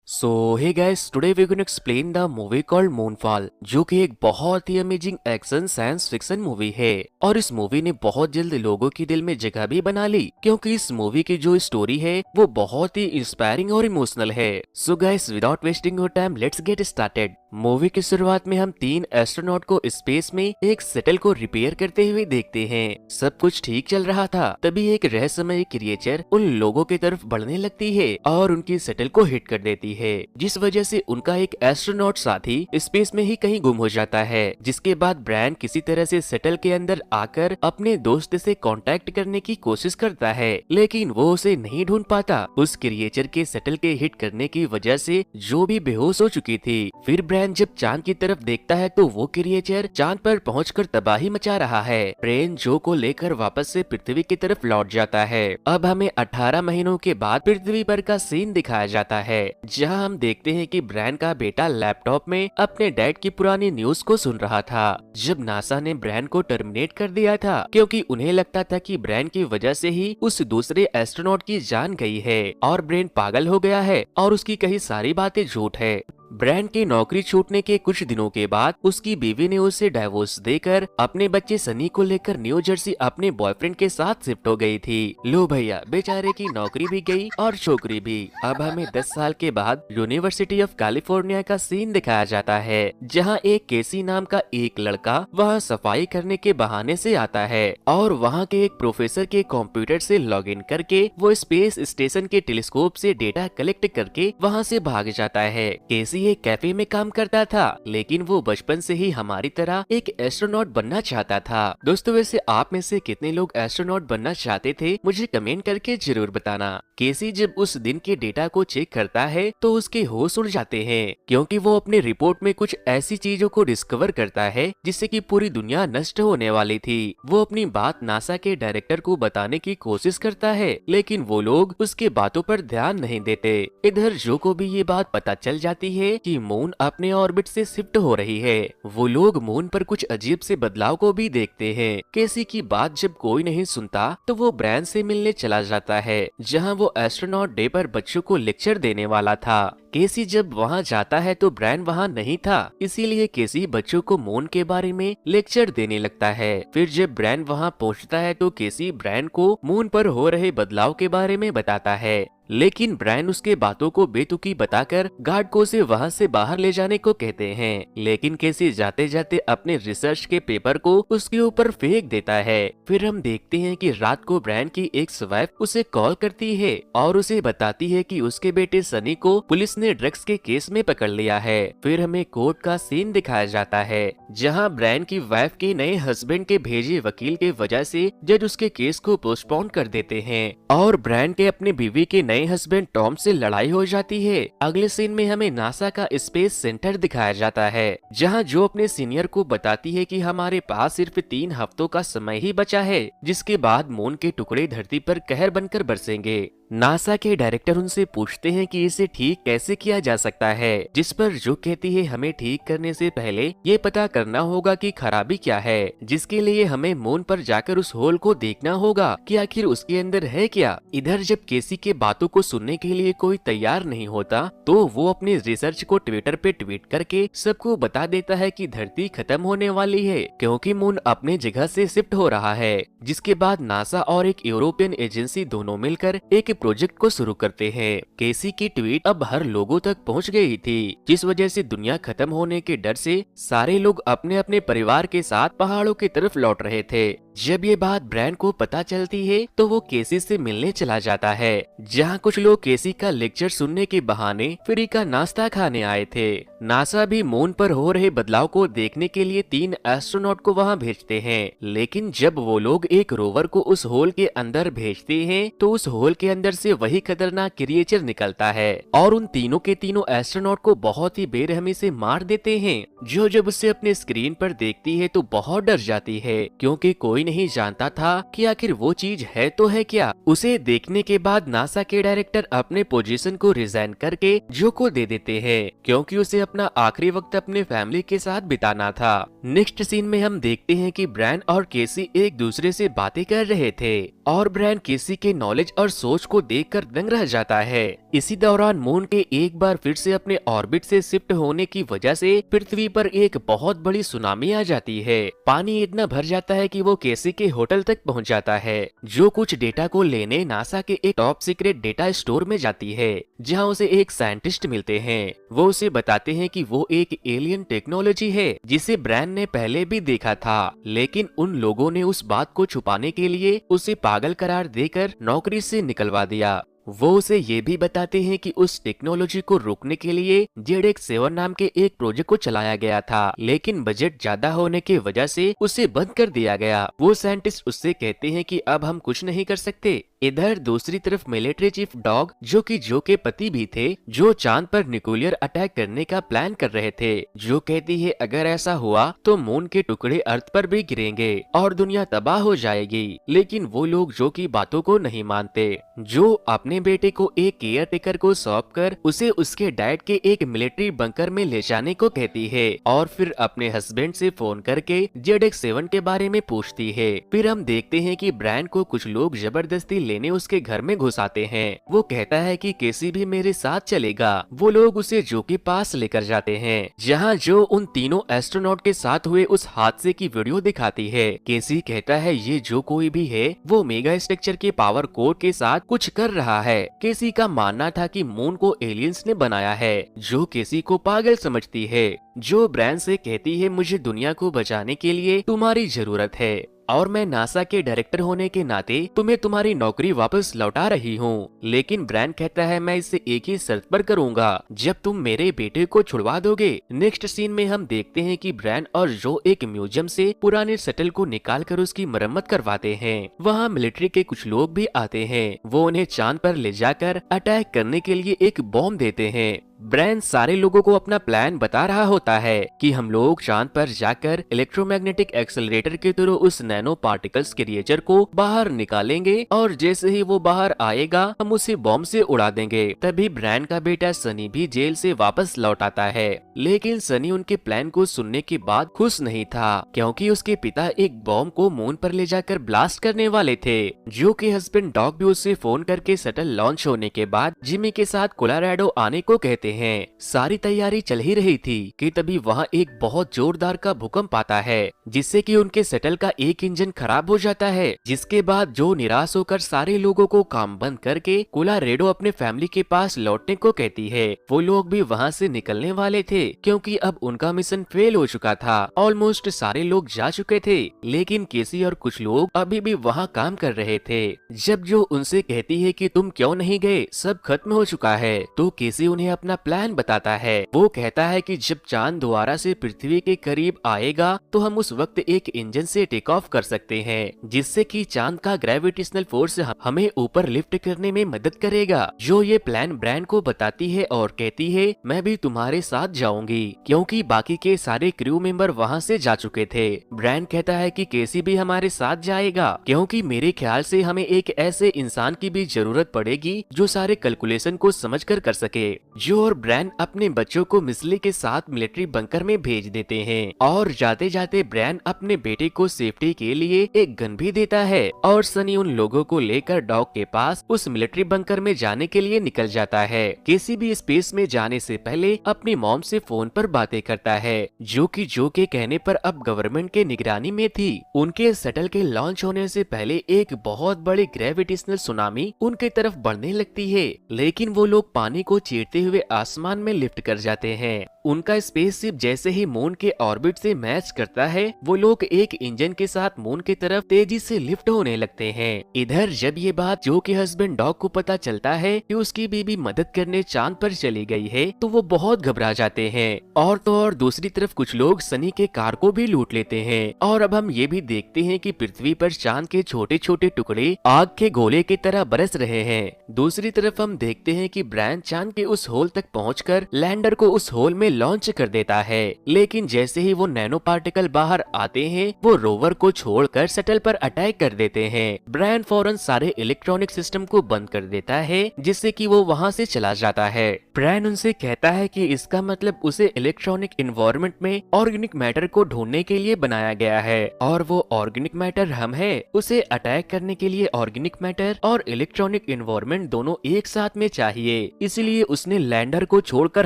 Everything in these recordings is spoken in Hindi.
So hey guys, today we gonna explain the movie called Moonfall, जो कि एक बहुत ही amazing action science fiction movie है। और इस मूवी ने बहुत जल्द लोगों के दिल में जगह भी बना ली, क्योंकि इस मूवी की जो स्टोरी है वो बहुत ही इंस्पायरिंग और इमोशनल है। So guys, without wasting your time, let's get started. Movie की शुरुआत में हम 3 एस्ट्रोनॉट को स्पेस में एक शटल को रिपेयर करते हुए देखते हैं। सब कुछ ठीक चल रहा था, तभी एक रहस्यमय क्रिएचर उन लोगों की तरफ बढ़ने लगती है और उनकी शटल को हिट कर देती है, जिस वजह से उनका एक एस्ट्रोनॉट साथी स्पेस में ही कहीं गुम हो जाता है। जिसके बाद ब्रायन किसी तरह से शटल के अंदर आकर अपने दोस्त से कांटेक्ट करने की कोशिश करता है, लेकिन वो उसे नहीं ढूंढ पाता। उस क्रिएचर के शटल के हिट करने की वजह से जो भी बेहोश हो चुकी थी। फिर ब्रायन जब चांद की तरफ देखता है तो वो क्रिएचर चांद पर पहुंचकर तबाही मचा रहा है। ब्रेन जो को लेकर वापस से पृथ्वी की तरफ लौट जाता है। अब हमें 18 महीनों के बाद पृथ्वी पर का सीन दिखाया जाता है, जहां हम देखते हैं कि ब्रायन का बेटा लैपटॉप में अपने डैड की पुरानी न्यूज को सुन रहा था, जब नासा ने ब्रायन को टर्मिनेट कर दिया था, क्योंकि उन्हें लगता था कि ब्रायन की वजह से ही उस दूसरे एस्ट्रोनॉट की जान गई है और ब्रेन पागल हो गया है और उसकी कही सारी बातें झूठ है। ब्रायन की नौकरी छूटने के कुछ दिनों के बाद उसकी बीवी ने उसे डाइवोर्स देकर अपने बच्चे सनी को लेकर न्यू जर्सी अपने बॉयफ्रेंड के साथ शिफ्ट हो गई थी। लो भैया, बेचारे की नौकरी भी गई और छोकरी भी। अब हमें 10 साल के बाद यूनिवर्सिटी ऑफ कैलिफोर्निया का सीन दिखाया जाता है, जहां एक केसी नाम का एक लड़का वहां सफाई करने के बहाने से आता है और वहां के एक प्रोफेसर के कंप्यूटर से लॉग इन करके वो स्पेस स्टेशन के टेलीस्कोप से डेटा कलेक्ट करके वहां से भाग जाता है। केसी एक कैफे में काम करता था, लेकिन वो बचपन से ही हमारी तरह एक एस्ट्रोनॉट बनना चाहता था। दोस्तों, वैसे आप में से कितने लोग एस्ट्रोनॉट बनना चाहते थे, मुझे कमेंट करके जरूर बताना। केसी जब उस दिन के डेटा को चेक करता है तो उसके होश उड़ जाते हैं, क्योंकि वो अपने रिपोर्ट में कुछ ऐसी चीजों को डिस्कवर करता है जिससे कि पूरी दुनिया नष्ट होने वाली थी। वो अपनी बात नासा के डायरेक्टर को बताने की कोशिश करता है, लेकिन वो लोग उसके बातों पर ध्यान नहीं देते। इधर जो को भी ये बात पता चल जाती है कि मून अपने ऑर्बिट से शिफ्ट हो रही है। वो लोग मून पर कुछ अजीब से बदलाव को भी देखते हैं। केसी की बात जब कोई नहीं सुनता तो वो ब्रायन से मिलने चला जाता है, जहां वो एस्ट्रोनॉट डे पर बच्चों को लेक्चर देने वाला था। केसी जब वहां जाता है तो ब्रायन वहां नहीं था, इसीलिए केसी बच्चों को मून के बारे में लेक्चर देने लगता है। फिर जब ब्रायन वहां पहुंचता है तो केसी ब्रायन को मून पर हो रहे बदलाव के बारे में बताता है, लेकिन ब्रायन उसके बातों को बेतुकी बताकर गार्ड को उसे वहां से बाहर ले जाने को कहते हैं। लेकिन केसी जाते जाते अपने रिसर्च के पेपर को उसके ऊपर फेंक देता है। फिर हम देखते हैं कि रात को ब्रायन की एक्स वाइफ उसे कॉल करती है और उसे बताती है कि उसके बेटे सनी को पुलिस ने ड्रग्स के केस में पकड़ लिया है। फिर हमें कोर्ट का सीन दिखाया जाता है, जहाँ ब्रायन की वाइफ के नए हस्बैंड के भेजे वकील के वजह से जज उसके केस को पोस्टपोन कर देते हैं और ब्रायन के अपने बीवी के नए हस्बैंड टॉम से लड़ाई हो जाती है। अगले सीन में हमें नासा का स्पेस सेंटर दिखाया जाता है, जहां जो अपने सीनियर को बताती है कि हमारे पास सिर्फ 3 हफ्तों का समय ही बचा है, जिसके बाद मून के टुकड़े धरती पर कहर बनकर बरसेंगे। नासा के डायरेक्टर उनसे पूछते हैं कि इसे ठीक कैसे किया जा सकता है, जिस पर जो कहती है हमें ठीक करने से पहले ये पता करना होगा कि खराबी क्या है, जिसके लिए हमें मून पर जाकर उस होल को देखना होगा कि आखिर उसके अंदर है क्या। इधर जब केसी के बातों को सुनने के लिए कोई तैयार नहीं होता तो वो अपने रिसर्च को ट्विटर पे ट्वीट करके सबको बता देता है कि धरती खत्म होने वाली है, क्योंकि मून अपने जगह से शिफ्ट हो रहा है। जिसके बाद नासा और एक यूरोपियन एजेंसी दोनों मिलकर एक प्रोजेक्ट को शुरू करते हैं। केसी की ट्वीट अब हर लोगों तक पहुंच गई थी, जिस वजह से दुनिया खत्म होने के डर से सारे लोग अपने अपने परिवार के साथ पहाड़ों की तरफ लौट रहे थे। जब ये बात ब्रायन को पता चलती है तो वो केसी से मिलने चला जाता है, जहाँ कुछ लोग केसी का लेक्चर सुनने के बहाने फ्री का नाश्ता खाने आए थे। नासा भी मून पर हो रहे बदलाव को देखने के लिए 3 एस्ट्रोनॉट को वहाँ भेजते हैं, लेकिन जब वो लोग एक रोवर को उस होल के अंदर भेजते हैं तो उस होल के अंदर से वही खतरनाक क्रिएचर निकलता है और उन तीनों के तीनों एस्ट्रोनॉट को बहुत ही बेरहमी से मार देते हैं। जो जब उसे अपने स्क्रीन पर देखती है तो बहुत डर जाती है, क्योंकि कोई नहीं जानता था कि आखिर वो चीज है तो है क्या। उसे देखने के बाद नासा के डायरेक्टर अपने पोजीशन को रिजाइन करके जो को दे देते हैं, क्योंकि उसे अपना आखिरी वक्त अपने फैमिली के साथ बिताना था। नेक्स्ट सीन में हम देखते हैं कि ब्रायन और केसी एक दूसरे से बातें कर रहे थे और ब्रायन केसी के नॉलेज और सोच को देखकर दंग रह जाता है। इसी दौरान मून के एक बार फिर से अपने ऑर्बिट से शिफ्ट होने की वजह से पृथ्वी पर एक बहुत बड़ी सुनामी आ जाती है। पानी इतना भर जाता है कि वो केसी के होटल तक पहुंच जाता है, जो कुछ डेटा को लेने नासा के एक टॉप सीक्रेट डेटा स्टोर में जाती है, जहां उसे एक साइंटिस्ट मिलते हैं। वो उसे बताते हैं कि वो एक एलियन टेक्नोलॉजी है जिसे ब्रैन ने पहले भी देखा था, लेकिन उन लोगों ने उस बात को छुपाने के लिए उसे पागल करार देकर नौकरी से निकलवा दिया। वो उसे ये भी बताते हैं कि उस टेक्नोलॉजी को रोकने के लिए ZX7 नाम के एक प्रोजेक्ट को चलाया गया था, लेकिन बजट ज्यादा होने की वजह से उसे बंद कर दिया गया। वो साइंटिस्ट उससे कहते हैं कि अब हम कुछ नहीं कर सकते। इधर दूसरी तरफ मिलिट्री चीफ डॉग, जो के पति भी थे, जो चांद पर न्यूक्लियर अटैक करने का प्लान कर रहे थे, जो कहती है अगर ऐसा हुआ तो मून के टुकड़े अर्थ पर भी गिरेंगे और दुनिया तबाह हो जाएगी। लेकिन वो लोग जो की बातों को नहीं मानते। जो अपने बेटे को एक केयर टेकर को सौंप कर उसे उसके डैड के एक मिलिट्री बंकर में ले जाने को कहती है और फिर अपने हस्बैंड से फोन करके ZX7 के बारे में पूछती है। फिर हम देखते हैं कि ब्रैन को कुछ लोग जबरदस्ती लेने उसके घर में घुसाते हैं। वो कहता है कि केसी भी मेरे साथ चलेगा। वो लोग उसे जो के पास लेकर जाते हैं, जहां जो उन तीनों एस्ट्रोनॉट के साथ हुए उस हादसे की वीडियो दिखाती है। केसी कहता है ये जो कोई भी है वो मेगा स्ट्रक्चर के पावर कोर के साथ कुछ कर रहा है। केसी का मानना था कि मून को एलियंस ने बनाया है, जो केसी को पागल समझती है। जो ब्रैन से कहती है मुझे दुनिया को बचाने के लिए तुम्हारी जरूरत है और मैं नासा के डायरेक्टर होने के नाते तुम्हें तुम्हारी नौकरी वापस लौटा रही हूँ। लेकिन ब्रैन कहता है मैं इसे एक ही शर्त पर करूंगा, जब तुम मेरे बेटे को छुड़वा दोगे। नेक्स्ट सीन में हम देखते हैं कि ब्रैन और जो एक म्यूजियम से पुराने शटल को निकाल कर उसकी मरम्मत करवाते हैं। वहाँ मिलिट्री के कुछ लोग भी आते हैं। वो उन्हें चांद पर ले जाकर अटैक करने के लिए एक बॉम्ब देते हैं। ब्रैन सारे लोगों को अपना प्लान बता रहा होता है कि हम लोग चांद पर जाकर इलेक्ट्रोमैग्नेटिक एक्सेलरेटर के थ्रू उस नैनो पार्टिकल्स क्रिएचर को बाहर निकालेंगे और जैसे ही वो बाहर आएगा हम उसे बॉम्ब से उड़ा देंगे। तभी ब्रैन का बेटा सनी भी जेल से वापस लौट आता है, लेकिन सनी उनके प्लान को सुनने के बाद खुश नहीं था, क्योंकि उसके पिता एक बॉम्ब को मून पर ले जाकर ब्लास्ट करने वाले थे। जो के हस्बैंड डॉग भी उससे फोन करके शटल लॉन्च होने के बाद जिमी के साथ कोलोराडो आने को कहते हैं। सारी तैयारी चल ही रही थी कि तभी वहाँ एक बहुत जोरदार का भूकंप आता है, जिससे कि उनके शटल का एक इंजन खराब हो जाता है। जिसके बाद जो निराश होकर सारे लोगों को काम बंद करके कोलोराडो अपने फैमिली के पास लौटने को कहती है। वो लोग भी वहाँ से निकलने वाले थे, क्योंकि अब उनका मिशन फेल हो चुका था। ऑलमोस्ट सारे लोग जा चुके थे, लेकिन केसी और कुछ लोग अभी भी वहाँ काम कर रहे थे। जब जो उनसे कहती है कि तुम क्यों नहीं गए, सब खत्म हो चुका है, तो केसी उन्हें अपना प्लान बताता है। वो कहता है कि जब चांद दोबारा से पृथ्वी के करीब आएगा तो हम उस वक्त एक इंजन से टेक ऑफ कर सकते हैं, जिससे कि चांद का ग्रेविटेशनल फोर्स हमें ऊपर लिफ्ट करने में मदद करेगा। जो ये प्लान ब्रैन को बताती है और कहती है मैं भी तुम्हारे साथ जाऊंगी, क्योंकि बाकी के सारे क्रू मेंबर वहाँ से जा चुके थे। ब्रैन कहता है कि केसी भी हमारे साथ जाएगा, क्योंकि मेरे ख्याल से हमें एक ऐसे इंसान की भी जरूरत पड़ेगी जो सारे कैलकुलेशन को समझ कर सके। जो और ब्रैन अपने बच्चों को मिसली के साथ मिलिट्री बंकर में भेज देते हैं और जाते जाते ब्रैन अपने बेटे को सेफ्टी के लिए एक गन भी देता है और सनी उन लोगों को लेकर डॉग के पास उस मिलिट्री बंकर में जाने के लिए निकल जाता है। किसी भी स्पेस में जाने से पहले अपनी मॉम से फोन पर बातें करता है, जो के कहने पर अब गवर्नमेंट के निगरानी में थी। उनके शटल के लॉन्च होने से पहले एक बहुत बड़ी ग्रेविटेशनल सुनामी उनके तरफ बढ़ने लगती है, लेकिन वो लोग पानी को चीरते हुए आसमान में लिफ्ट कर जाते हैं। उनका स्पेसशिप जैसे ही मून के ऑर्बिट से मैच करता है, वो लोग एक इंजन के साथ मून की तरफ तेजी से लिफ्ट होने लगते हैं। इधर जब ये बात जो के हस्बैंड डॉग को पता चलता है कि उसकी बीबी मदद करने चांद पर चली गई है, तो वो बहुत घबरा जाते हैं। और तो और दूसरी तरफ कुछ लोग सनी के कार को भी लूट लेते हैं। और अब हम ये भी देखते हैं कि पृथ्वी पर चांद के छोटे छोटे टुकड़े आग के गोले की तरह बरस रहे हैं। दूसरी तरफ हम देखते हैं कि ब्रैन चांद के उस होल तक पहुंचकर लैंडर को उस होल में लॉन्च कर देता है। लेकिन जैसे ही वो नैनो पार्टिकल बाहर आते हैं, वो रोवर को छोड़कर शटल पर अटैक कर देते हैं। ब्रायन फौरन सारे इलेक्ट्रॉनिक सिस्टम को बंद कर देता है, जिससे कि वो वहां से चला जाता है। ब्रायन उनसे कहता है कि इसका मतलब उसे इलेक्ट्रॉनिक एनवायरनमेंट में ऑर्गेनिक मैटर को ढूंढने के लिए बनाया गया है, और वो ऑर्गेनिक मैटर हम है। उसे अटैक करने के लिए ऑर्गेनिक मैटर और इलेक्ट्रॉनिक एनवायरनमेंट दोनों एक साथ में चाहिए, इसलिए उसने लैंडर को छोड़कर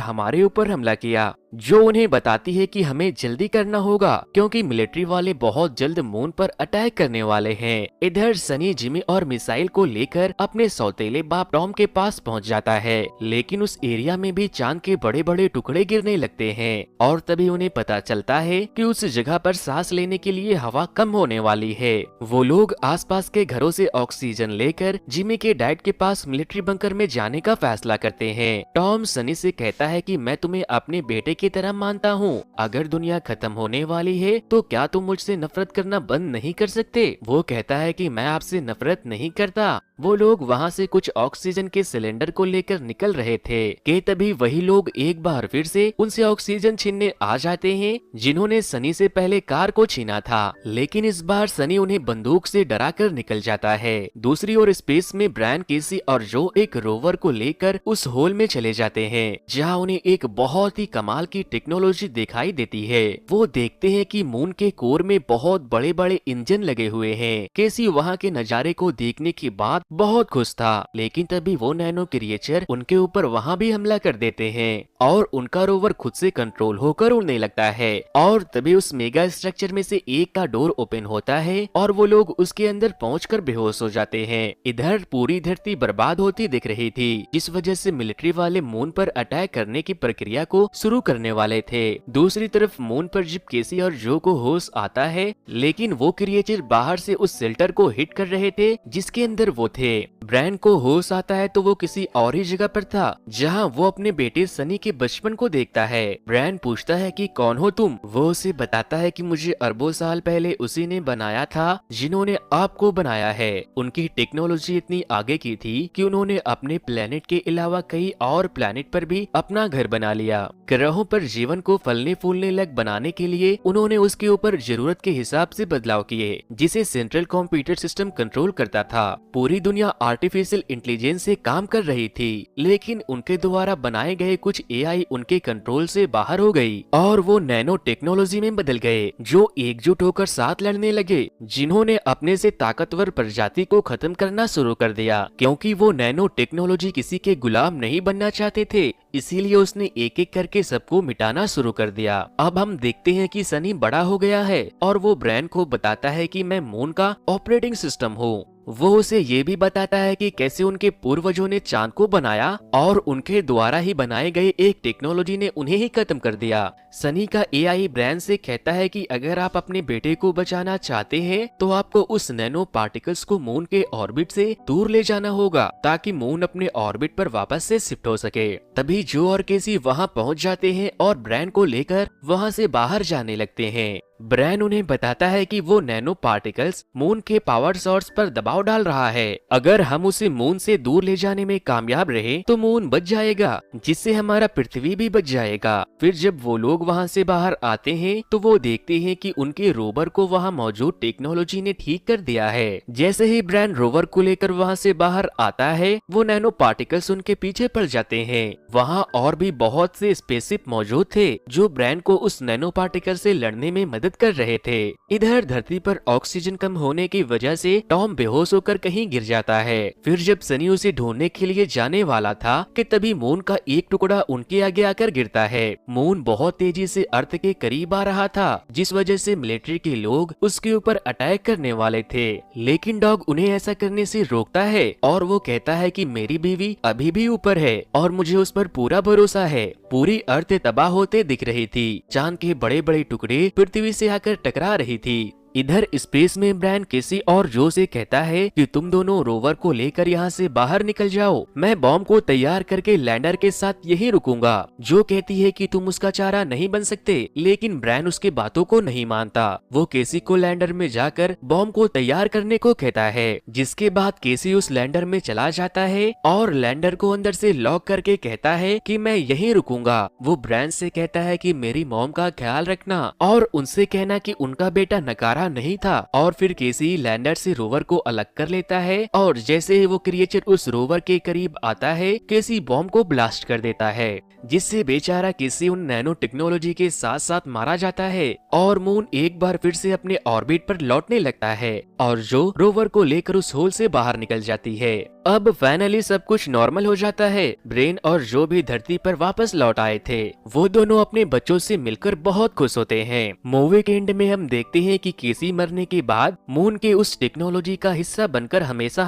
हमारे ऊपर हमला किया, जो उन्हें बताती है कि हमें जल्दी करना होगा क्योंकि मिलिट्री वाले बहुत जल्द मून पर अटैक करने वाले हैं। इधर सनी जिमी और मिसाइल को लेकर अपने सौतेले बाप टॉम के पास पहुंच जाता है, लेकिन उस एरिया में भी चांद के बड़े बड़े टुकड़े गिरने लगते हैं और तभी उन्हें पता चलता है कि उस जगह पर सांस लेने के लिए हवा कम होने वाली है। वो लोग आसपास के घरों से ऑक्सीजन लेकर जिमी के डैड के पास मिलिट्री बंकर में जाने का फैसला करते हैं। टॉम सनी से कहता है कि मैं तुम्हें अपने बेटे की तरह मानता हूँ, अगर दुनिया खत्म होने वाली है तो क्या तुम मुझसे नफरत करना बंद नहीं कर सकते? वो कहता है कि मैं आपसे नफरत नहीं करता। वो लोग वहाँ से कुछ ऑक्सीजन के सिलेंडर को लेकर निकल रहे थे कि तभी वही लोग एक बार फिर से उनसे ऑक्सीजन छीनने आ जाते हैं, जिन्होंने सनी से पहले कार को छीना था। लेकिन इस बार सनी उन्हें बंदूक से डराकर निकल जाता है। दूसरी ओर स्पेस में ब्रायन, केसी और जो एक रोवर को लेकर उस होल में चले जाते हैं, जहाँ उन्हें एक बहुत ही कमाल की टेक्नोलॉजी दिखाई देती है। वो देखते हैं कि मून के कोर में बहुत बड़े बड़े इंजन लगे हुए हैं। केसी वहाँ के नजारे को देखने के बाद बहुत खुश था, लेकिन तभी वो नैनो क्रिएचर उनके ऊपर वहाँ भी हमला कर देते हैं और उनका रोवर खुद से कंट्रोल होकर उड़ने लगता है। और तभी उस मेगा स्ट्रक्चर में से एक का डोर ओपन होता है और वो लोग उसके अंदर पहुंचकर बेहोश हो जाते हैं। इधर पूरी धरती बर्बाद होती दिख रही थी, जिस वजह से मिलिट्री वाले मून पर अटैक करने की प्रक्रिया को शुरू करने वाले थे। दूसरी तरफ मून पर जब केसी और जो को होश आता है, लेकिन वो क्रिएचर बाहर से उस शेल्टर को हिट कर रहे थे जिसके अंदर वो थे। ब्रायन को होश आता है तो वो किसी और ही जगह पर था, जहां वो अपने बेटे सनी के बचपन को देखता है। ब्रायन पूछता है कि कौन हो तुम? वो उसे बताता है कि मुझे अरबों साल पहले उसी ने बनाया था जिन्होंने आपको बनाया है। उनकी टेक्नोलॉजी इतनी आगे की थी कि उन्होंने अपने प्लेनेट के अलावा कई और प्लेनेट पर भी अपना घर बना लिया। ग्रहों पर जीवन को फलने फूलने लग बनाने के लिए उन्होंने उसके ऊपर जरूरत के हिसाब से बदलाव किए, जिसे सेंट्रल कंप्यूटर सिस्टम कंट्रोल करता था। पूरी दुनिया आर्टिफिशियल इंटेलिजेंस से काम कर रही थी, लेकिन उनके द्वारा बनाए गए कुछ एआई उनके कंट्रोल से बाहर हो गई और वो नैनो टेक्नोलॉजी में बदल गए, जो एकजुट होकर साथ लड़ने लगे, जिन्होंने अपने से ताकतवर प्रजाति को खत्म करना शुरू कर दिया। क्योंकि वो नैनो टेक्नोलॉजी किसी के गुलाम नहीं बनना चाहते थे, इसीलिए उसने एक एक करके सबको मिटाना शुरू कर दिया। अब हम देखते हैं कि सनी बड़ा हो गया है और वो ब्रायन को बताता है कि मैं मून का ऑपरेटिंग सिस्टम हूँ। वो उसे ये भी बताता है कि कैसे उनके पूर्वजों ने चांद को बनाया और उनके द्वारा ही बनाए गए एक टेक्नोलॉजी ने उन्हें ही खत्म कर दिया। सनी का एआई ब्रायन से कहता है कि अगर आप अपने बेटे को बचाना चाहते हैं तो आपको उस नैनो पार्टिकल्स को मून के ऑर्बिट से दूर ले जाना होगा, ताकि मून अपने ऑर्बिट पर वापस से शिफ्ट हो सके। तभी जो और केसी वहाँ पहुँच जाते हैं और ब्रायन को लेकर वहाँ से बाहर जाने लगते हैं। ब्रायन उन्हें बताता है कि वो नैनो पार्टिकल्स मून के पावर सोर्स पर दबाव डाल रहा है। अगर हम उसे मून से दूर ले जाने में कामयाब रहे तो मून बच जाएगा, जिससे हमारा पृथ्वी भी बच जाएगा। फिर जब वो लोग वहाँ से बाहर आते हैं तो वो देखते हैं कि उनके रोवर को वहाँ मौजूद टेक्नोलॉजी ने ठीक कर दिया है। जैसे ही ब्रायन रोवर को लेकर वहाँ से बाहर आता है, वो नैनो पार्टिकल्स उनके पीछे पड़ जाते हैं। वहाँ और भी बहुत से स्पेसशिप मौजूद थे जो ब्रायन को उस नैनो पार्टिकल से लड़ने में मदद कर रहे थे। इधर धरती पर ऑक्सीजन कम होने की वजह से टॉम बेहोश होकर कहीं गिर जाता है। फिर जब सनी उसे ढूंढने के लिए जाने वाला था कि तभी मून का एक टुकड़ा उनके आगे आकर गिरता है। मून बहुत तेजी से अर्थ के करीब आ रहा था, जिस वजह से मिलिट्री के लोग उसके ऊपर अटैक करने वाले थे, लेकिन डॉग उन्हें ऐसा करने से रोकता है और वो कहता है कि मेरी बीवी अभी भी ऊपर है और मुझे उस पर पूरा भरोसा है। पूरी अर्थ तबाह होते दिख रही थी। चांद के बड़े बड़े टुकड़े पृथ्वी से आकर टकरा रही थी। इधर स्पेस में ब्रायन केसी और जो से कहता है कि तुम दोनों रोवर को लेकर यहाँ से बाहर निकल जाओ, मैं बॉम्ब को तैयार करके लैंडर के साथ यहीं रुकूंगा। जो कहती है कि तुम उसका चारा नहीं बन सकते, लेकिन ब्रायन उसके बातों को नहीं मानता। वो केसी को लैंडर में जाकर बॉम्ब को तैयार करने को कहता है, जिसके बाद केसी उस लैंडर में चला जाता है और लैंडर को अंदर से लॉक करके कहता है कि मैं यहीं रुकूंगा। वो ब्रायन से कहता है कि मेरी मॉम का ख्याल रखना और उनसे कहना कि उनका बेटा नकारा नहीं था। और फिर केसी लैंडर से रोवर को अलग कर लेता है और जैसे ही वो क्रिएचर उस रोवर के करीब आता है, केसी बॉम्ब को ब्लास्ट कर देता है, जिससे बेचारा केसी उन नैनो टेक्नोलॉजी के साथ साथ मारा जाता है और मून एक बार फिर से अपने ऑर्बिट पर लौटने लगता है और जो रोवर को लेकर उस होल से बाहर निकल जाती है। अब फाइनली सब कुछ नॉर्मल हो जाता है। ब्रेन और जो भी धरती पर वापस लौट आए थे, वो दोनों अपने बच्चों से मिलकर बहुत खुश होते हैं। मूवी के एंड में हम देखते हैं कि केसी मरने के बाद मून के उस टेक्नोलॉजी का हिस्सा बनकर हमेशा